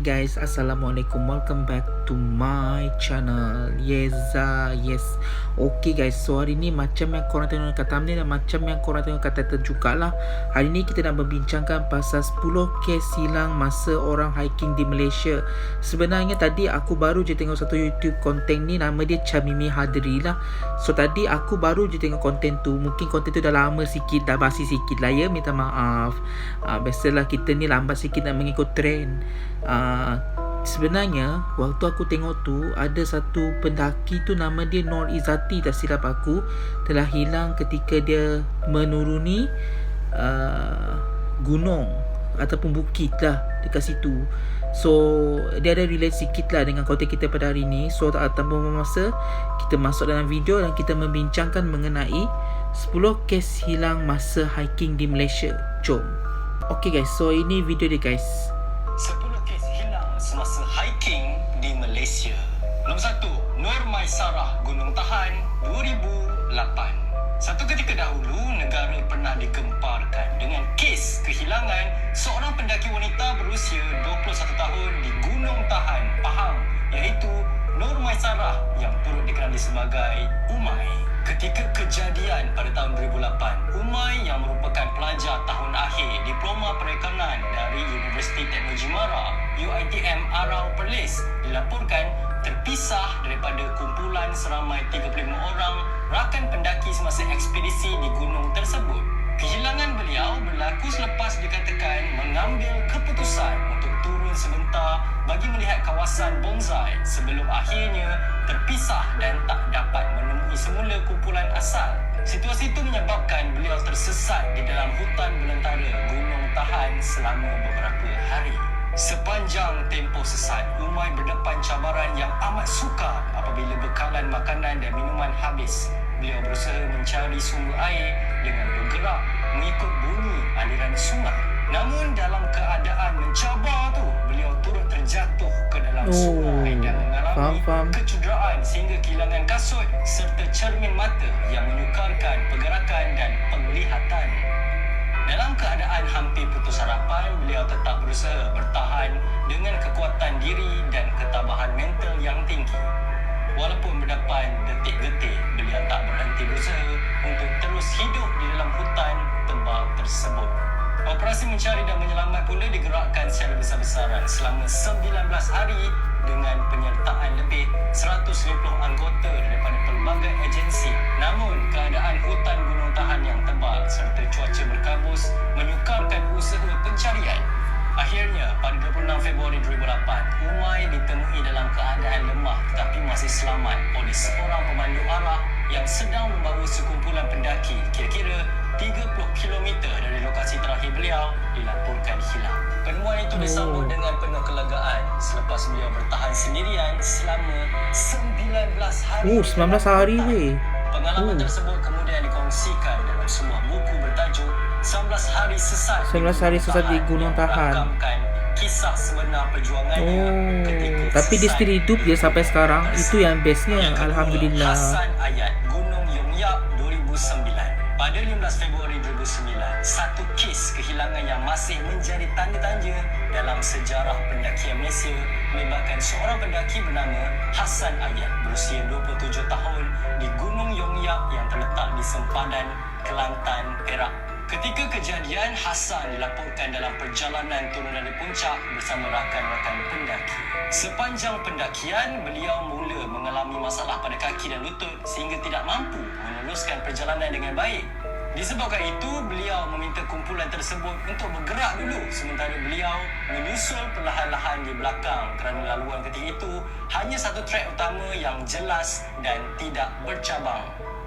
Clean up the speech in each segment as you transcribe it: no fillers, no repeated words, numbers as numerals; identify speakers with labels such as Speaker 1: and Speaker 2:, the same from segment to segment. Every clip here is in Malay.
Speaker 1: Guys, assalamualaikum, welcome back to my channel. Yes. Okay guys, so hari ni macam yang korang tengok kat thumbnail dan macam yang korang tengok kat title jugalah, hari ni kita nak membincangkan pasal 10 kes hilang masa orang hiking di Malaysia. Sebenarnya tadi aku baru je tengok satu YouTube konten ni, nama dia Chamimi Hadri lah. So tadi aku baru je tengok konten tu. Mungkin konten tu dah lama sikit, dah basi sikit lah ya, minta maaf. Biasalah kita ni lambat sikit nak mengikut trend. Sebenarnya waktu aku tengok tu, ada satu pendaki tu nama dia Nur Izzati tak silap aku, telah hilang ketika dia menuruni gunung ataupun bukit lah dekat situ. So dia ada relate sikit lah dengan konten kita pada hari ni. So tanpa membuang masa, kita masuk dalam video dan kita membincangkan mengenai 10 kes hilang masa hiking di Malaysia. Jom. Okay guys, so ini video dia guys.
Speaker 2: 10 kes hilang semasa hiking di Malaysia. Nombor 1, Nur Maisarah, Gunung Tahan, 2008. Satu ketika dahulu, negara pernah digemparkan dengan kes kehilangan seorang pendaki wanita berusia 21 tahun di Gunung Tahan, Pahang, iaitu Nur Maisarah yang turut dikenali sebagai Umay. Ketika kejadian pada tahun 2008, Umay yang merupakan pelajar tahun akhir Diploma Perikanan dari Universiti Teknologi Mara UiTM Arau Perlis dilaporkan terpisah daripada kumpulan seramai 35 orang rakan pendaki semasa ekspedisi di gunung tersebut. Kehilangan beliau berlaku selepas dikatakan mengambil keputusan untuk turun sebentar bagi melihat kawasan bonsai sebelum akhirnya terpisah dan tak dapat menemui semula kumpulan asal. Situasi itu menyebabkan beliau tersesat di dalam hutan belantara Gunung Tahan selama beberapa hari. Sepanjang tempoh sesat, Umay berdepan cabaran yang amat sukar apabila bekalan makanan dan minuman habis. Beliau berusaha mencari sumber air dengan bergerak mengikut bunyi aliran sungai. Namun dalam keadaan mencabar tu, beliau turut terjatuh ke dalam sungai dan mengalami kecederaan sehingga kehilangan kasut serta cermin mata yang menyukarkan pergerakan dan penglihatan. Dalam keadaan hampir putus harapan, beliau tetap berusaha bertahan dengan kekuatan diri dan ketabahan mental yang tinggi. Walaupun berdepan detik-detik, beliau tak berhenti berusaha untuk terus hidup di dalam hutan tebal tersebut. Operasi mencari dan menyelamat pula digerakkan secara besar-besaran selama 19 hari dengan penyertaan lebih 150 anggota daripada pelbagai agensi. Namun, keadaan hutan Gunung Tahan yang tebal serta cuaca berkabus menyukarkan usaha pencarian. Akhirnya, pada 26 Februari 2008, Umay ditemui dalam keadaan lemah tetapi masih selamat oleh seorang pemandu arah yang sedang membawa sekumpulan pendaki kira-kira 30 km dari lokasi terakhir beliau dilaporkan hilang. Penemuan itu disambut dengan penuh kelegaan selepas beliau bertahan sendirian selama 19 hari.
Speaker 1: 19 hari weh.
Speaker 2: Pengalaman tersebut kemudian dikongsikan dalam sebuah buku bertajuk 19 Hari Sesat
Speaker 1: 19 hari sesat di Gunung Tahan.
Speaker 2: Merakamkan kisah sebenar perjuangannya ketika
Speaker 1: tapi dia still hidup je sampai sekarang. Itu yang bestnya. Alhamdulillah.
Speaker 2: Hasan Ayat, Gunung Yongyap 2009. Pada 15 Februari 2009, satu kes kehilangan yang masih menjadi tanda tanya dalam sejarah pendakian Malaysia melibatkan seorang pendaki bernama Hasan Ayat berusia 27 tahun di Gunung Yongyap yang terletak di sempadan Kelantan, Perak. Ketika kejadian, Hasan dilaporkan dalam perjalanan turun dari puncak bersama rakan-rakan pendaki. Sepanjang pendakian, beliau mula mengalami masalah pada kaki dan lutut sehingga tidak mampu meneruskan perjalanan dengan baik. Disebabkan itu, beliau meminta kumpulan tersebut untuk bergerak dulu sementara beliau menyusul perlahan-lahan di belakang kerana laluan ketika itu hanya satu trek utama yang jelas dan tidak bercabang.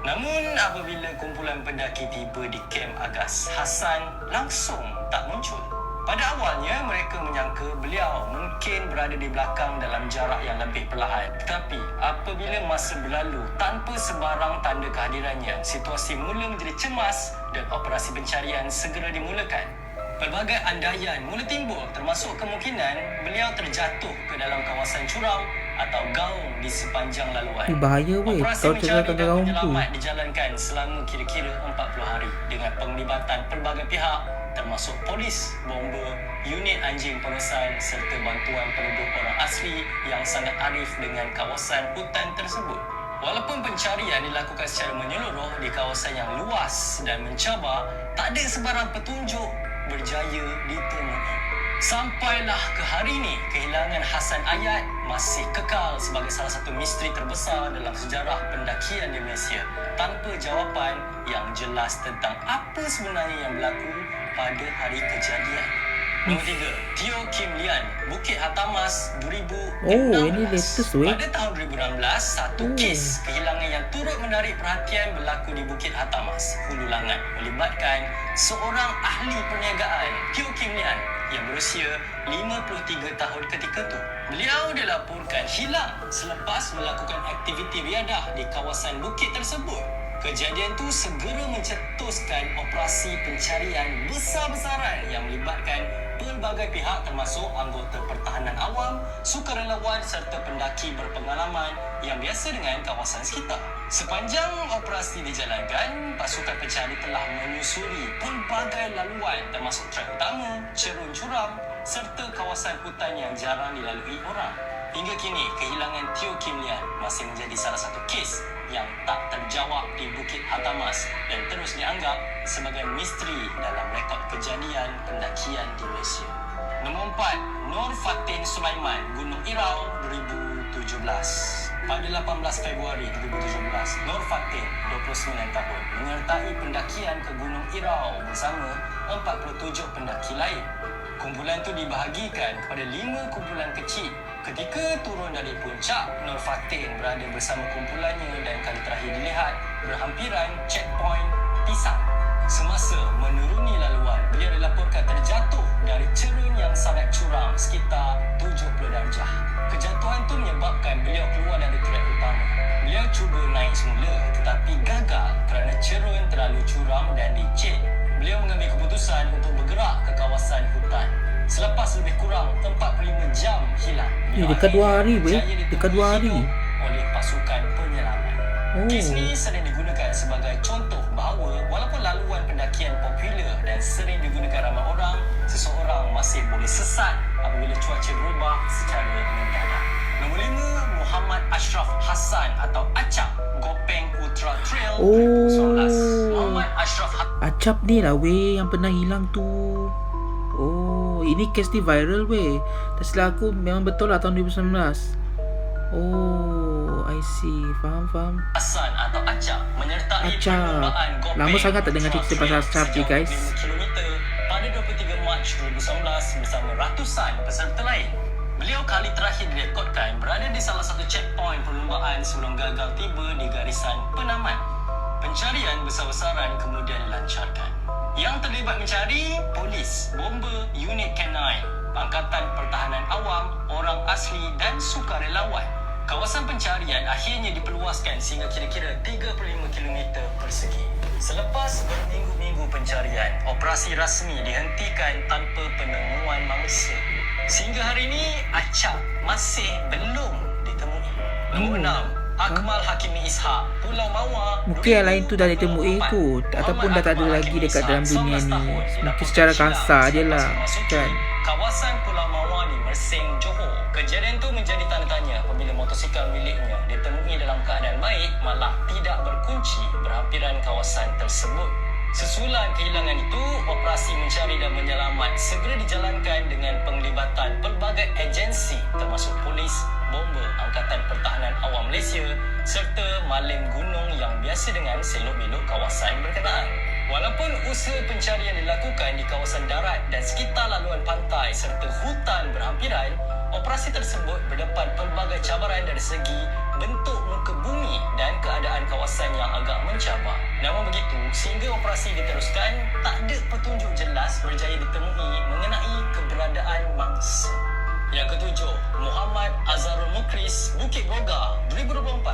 Speaker 2: Namun apabila kumpulan pendaki tiba di kem Agas, Hasan langsung tak muncul. Pada awalnya mereka menyangka beliau mungkin berada di belakang dalam jarak yang lebih perlahan. Tetapi apabila masa berlalu tanpa sebarang tanda kehadirannya, situasi mula menjadi cemas dan operasi pencarian segera dimulakan. Pelbagai andaian mula timbul termasuk kemungkinan beliau terjatuh ke dalam kawasan curam atau gaung di sepanjang laluan.
Speaker 1: Bahaya weh kalau
Speaker 2: Operasi
Speaker 1: terjatuh gaung tu.
Speaker 2: penyelamat dijalankan selama kira-kira 40 hari dengan penglibatan pelbagai pihak termasuk polis, bomber, unit anjing pengesan serta bantuan penduduk orang asli yang sangat arif dengan kawasan hutan tersebut. Walaupun pencarian dilakukan secara menyeluruh di kawasan yang luas dan mencabar, tak ada sebarang petunjuk berjaya ditemui. Sampailah ke hari ini, kehilangan Hasan Ayat masih kekal sebagai salah satu misteri terbesar dalam sejarah pendakian di Malaysia, tanpa jawapan yang jelas tentang apa sebenarnya yang berlaku pada hari kejadian. Nombor 3, Teo Kim Lian, Bukit Hatamas 2016.
Speaker 1: Oh, ini latest weh.
Speaker 2: Pada tahun 2016, satu kes kehilangan yang turut menarik perhatian berlaku di Bukit Hatamas, Hulu Langat, melibatkan seorang ahli perniagaan, Teo Kim Lian, yang berusia 53 tahun ketika itu. Beliau dilaporkan hilang selepas melakukan aktiviti riadah di kawasan bukit tersebut. Kejadian itu segera mencetuskan operasi pencarian besar-besaran yang melibatkan pelbagai pihak termasuk anggota pertahanan awam, sukarelawan serta pendaki berpengalaman yang biasa dengan kawasan sekitar. Sepanjang operasi dijalankan, pasukan pencari telah menyusuri pelbagai laluan termasuk trek utama, cerun curam serta kawasan hutan yang jarang dilalui orang. Hingga kini, kehilangan Teo Kim Lian masih menjadi salah satu kes yang tak terjawab di Bukit Hatamas dan terus dianggap sebagai misteri dalam rekod kejadian pendakian di Malaysia. Nombor 4, Nur Fatin Sulaiman, Gunung Irau 2017. Pada 18 Februari 2017, Nur Fatin, 29 tahun, menyertai pendakian ke Gunung Irau bersama 47 pendaki lain. Kumpulan itu dibahagikan kepada 5 kumpulan kecil. Ketika turun dari puncak, Nur Fatin berada bersama kumpulannya dan kali terakhir dilihat berhampiran checkpoint Pisang. Semasa menuruni laluan, beliau dilaporkan terjatuh dari cerun yang sangat curam sekitar 70 darjah. Kejatuhan itu menyebabkan beliau keluar dari trek utama. Beliau cuba naik semula tetapi gagal kerana cerun terlalu curam dan licin. Beliau mengambil keputusan untuk bergerak ke kawasan hutan. Selepas lebih kurang 45 jam hilang,
Speaker 1: dekat 2 hari weh. Dekat 2 hari
Speaker 2: oleh pasukan penyelamat. Kes ini sering digunakan sebagai contoh bahawa walaupun laluan pendakian popular dan sering digunakan ramai orang, seseorang masih boleh sesat apabila cuaca berubah secara mendadak. Nombor 5, Muhammad Ashraf Hassan atau Acap, Gopeng Ultra Trail 2019. Muhammad Ashraf
Speaker 1: Acap ni lah weh yang pernah hilang tu. Oh, ini kes ni viral weh. Tak silap aku memang betul lah tahun 2019. Oh, I see. Faham.
Speaker 2: Hassan atau Acap menyertai
Speaker 1: Acap.
Speaker 2: perlombaan Gopeng
Speaker 1: Lama sangat tak dengar cerita pasal Acap ni guys.
Speaker 2: 5 kilometer pada 23 Mac 2019 bersama ratusan peserta lain. Beliau kali terakhir direkodkan berada di salah satu checkpoint perlombaan sebelum gagal tiba di garisan penamat. Pencarian besar-besaran kemudian dilancarkan. Yang terlibat mencari polis, bomber, unit K9, Angkatan Pertahanan Awam, orang asli dan sukarelawan. Kawasan pencarian akhirnya diperluaskan sehingga kira-kira 35 km persegi. Selepas berminggu-minggu pencarian, operasi rasmi dihentikan tanpa penemuan mangsa. Sehingga hari ini, Acap masih belum ditemui. Nombor 6, Akmal Hakimi Ishak, Pulau Mawar.
Speaker 1: Mungkin yang lain tu dah ditemui kot, ataupun dah tak ada lagi dekat dalam dunia ni. Mungkin secara kasar je lah kan.
Speaker 2: Kawasan Pulau Mawar di Mersing, Johor. Kejadian tu menjadi tanda tanya apabila motosikal miliknya ditemui dalam keadaan baik malah tidak berkunci berhampiran kawasan tersebut. Sesulan kehilangan itu, operasi mencari dan menyelamat segera dijalankan dengan penglibatan pelbagai agensi termasuk polis, bomber, Angkatan Pertahanan Awam Malaysia serta malim gunung yang biasa dengan selok-belok kawasan berkenaan. Walaupun usaha pencarian dilakukan di kawasan darat dan sekitar laluan pantai serta hutan berhampiran, operasi tersebut berdepan pelbagai cabaran dari segi bentuk muka bumi dan keadaan kawasan yang agak mencabar. Namun begitu, sehingga operasi diteruskan, tak ada petunjuk jelas berjaya ditemui mengenai keberadaan mangsa. Yang ketujuh, Muhammad Azharul Mukris, Bukit Broga 2024.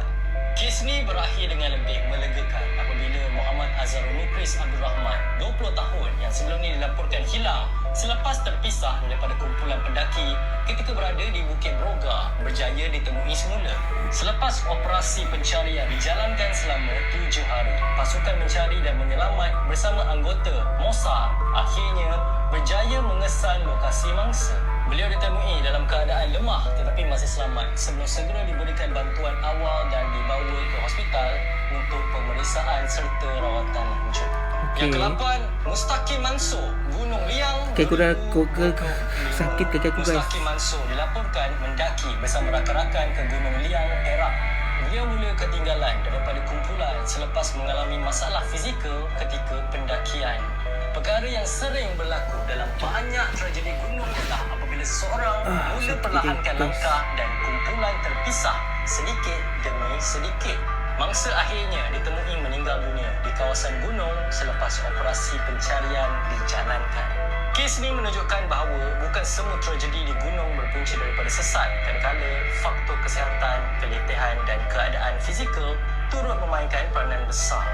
Speaker 2: Kes ini berakhir dengan lebih melegakan apabila Muhammad Azharul Mukris Abdul Rahman, 20 tahun yang sebelum ni dilaporkan hilang selepas terpisah daripada kumpulan pendaki ketika berada di Bukit Broga berjaya ditemui semula. Selepas operasi pencarian dijalankan selama 7 hari, pasukan mencari dan menyelamat bersama anggota Mossad akhirnya berjaya mengesan lokasi mangsa. Beliau ditemui dalam keadaan lemah tetapi masih selamat sebelum segera diberikan bantuan awal dan dibawa ke hospital untuk pemeriksaan serta rawatan lanjut. Yang ke-8, Mustaqim Mansur, Gunung Liang.
Speaker 1: Okay, aku dah sakit kaki aku guys.
Speaker 2: Mustaqim Mansur dilaporkan mendaki bersama rakan-rakan ke Gunung Liang, Perak. Beliau mula ketinggalan daripada kumpulan selepas mengalami masalah fizikal ketika pendakian. Perkara yang sering berlaku dalam banyak tragedi gunung ialah apabila seseorang mula perlahankan langkah dan kumpulan terpisah sedikit demi sedikit. Mangsa akhirnya ditemui meninggal dunia di kawasan gunung selepas operasi pencarian dijalankan. Kes ini menunjukkan bahawa bukan semua tragedi di gunung berpunca daripada sesat. Kadang-kadang faktor kesihatan, keletihan dan keadaan fizikal turut memainkan peranan besar.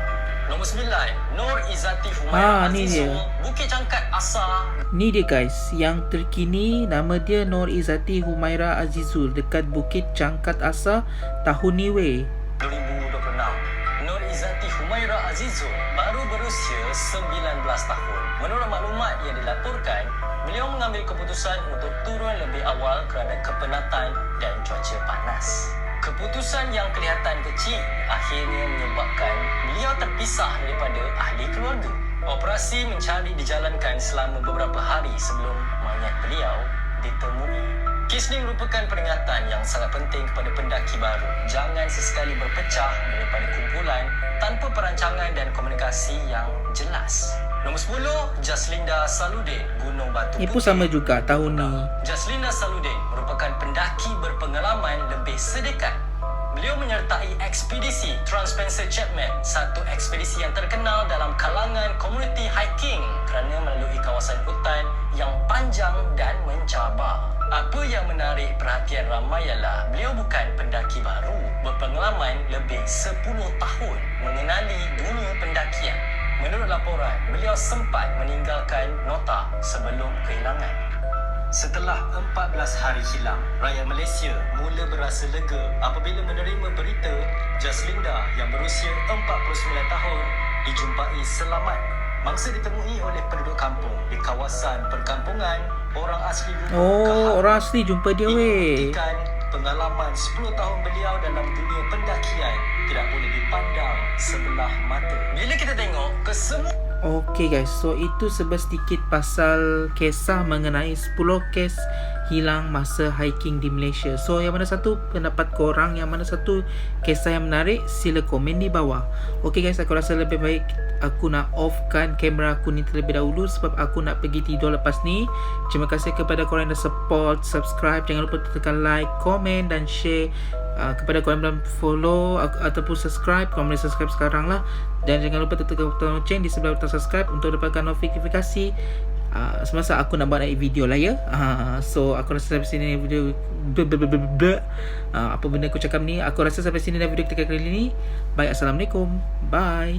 Speaker 2: Nombor 9, Nur Izzati Humaira Azizul, Bukit Cangkat Asa.
Speaker 1: Ni dia guys, yang terkini nama dia Nur Izzati Humaira Azizul dekat Bukit Cangkat Asa tahun ni weh.
Speaker 2: 2026. Nur Izzati Humaira Azizul baru berusia 19 tahun. Menurut maklumat yang dilaporkan, beliau mengambil keputusan untuk turun lebih awal kerana kepenatan dan cuaca panas. Keputusan yang kelihatan kecil akhirnya menyebabkan beliau terpisah daripada ahli keluarga. Operasi mencari dijalankan selama beberapa hari sebelum mayat beliau ditemui. Kes ini merupakan peringatan yang sangat penting kepada pendaki baru. Jangan sesekali berpecah daripada kumpulan tanpa perancangan dan komunikasi yang jelas. Nombor 10, Jaslinda Saludin, Gunung Batu
Speaker 1: Ni pun sama juga tahun ni.
Speaker 2: Jaslinda Saludin merupakan pendaki berpengalaman lebih sedekat. Beliau menyertai ekspedisi Trans-Spencer Chapman, satu ekspedisi yang terkenal dalam kalangan komuniti hiking kerana melalui kawasan hutan yang panjang dan mencabar. Apa yang menarik perhatian ramai ialah beliau bukan pendaki baru, berpengalaman lebih 10 tahun mengenali dunia pendakian. Menurut laporan, beliau sempat meninggalkan nota sebelum kehilangan. Setelah 14 hari hilang, rakyat Malaysia mula berasa lega apabila menerima berita Jaslinda yang berusia 49 tahun dijumpai selamat. Mangsa ditemui oleh penduduk kampung di kawasan perkampungan. Orang asli
Speaker 1: orang asli jumpa dia weh.
Speaker 2: Pengalaman 10 tahun beliau dalam dunia pendakian tidak boleh dipandang sebelah mata. Bila kita tengok ke semua
Speaker 1: Okay guys, so itu sedikit pasal kisah mengenai 10 kes hilang masa hiking di Malaysia. So yang mana satu pendapat korang, yang mana satu kisah yang menarik, sila komen di bawah. Okay guys, aku rasa lebih baik aku nak offkan kamera aku ni terlebih dahulu sebab aku nak pergi tidur lepas ni. Terima kasih kepada korang yang dah support, subscribe. Jangan lupa tekan like, komen dan share. Kepada korang yang belum follow ataupun subscribe, korang boleh subscribe sekarang lah. Dan jangan lupa tekan butang lonceng di sebelah butang subscribe untuk dapatkan notifikasi semasa aku nak buat video lah ya. So aku rasa sampai sini video apa benda aku cakap ni. Aku rasa sampai sini dah video kita kali ni. Baik, Assalamualaikum, bye.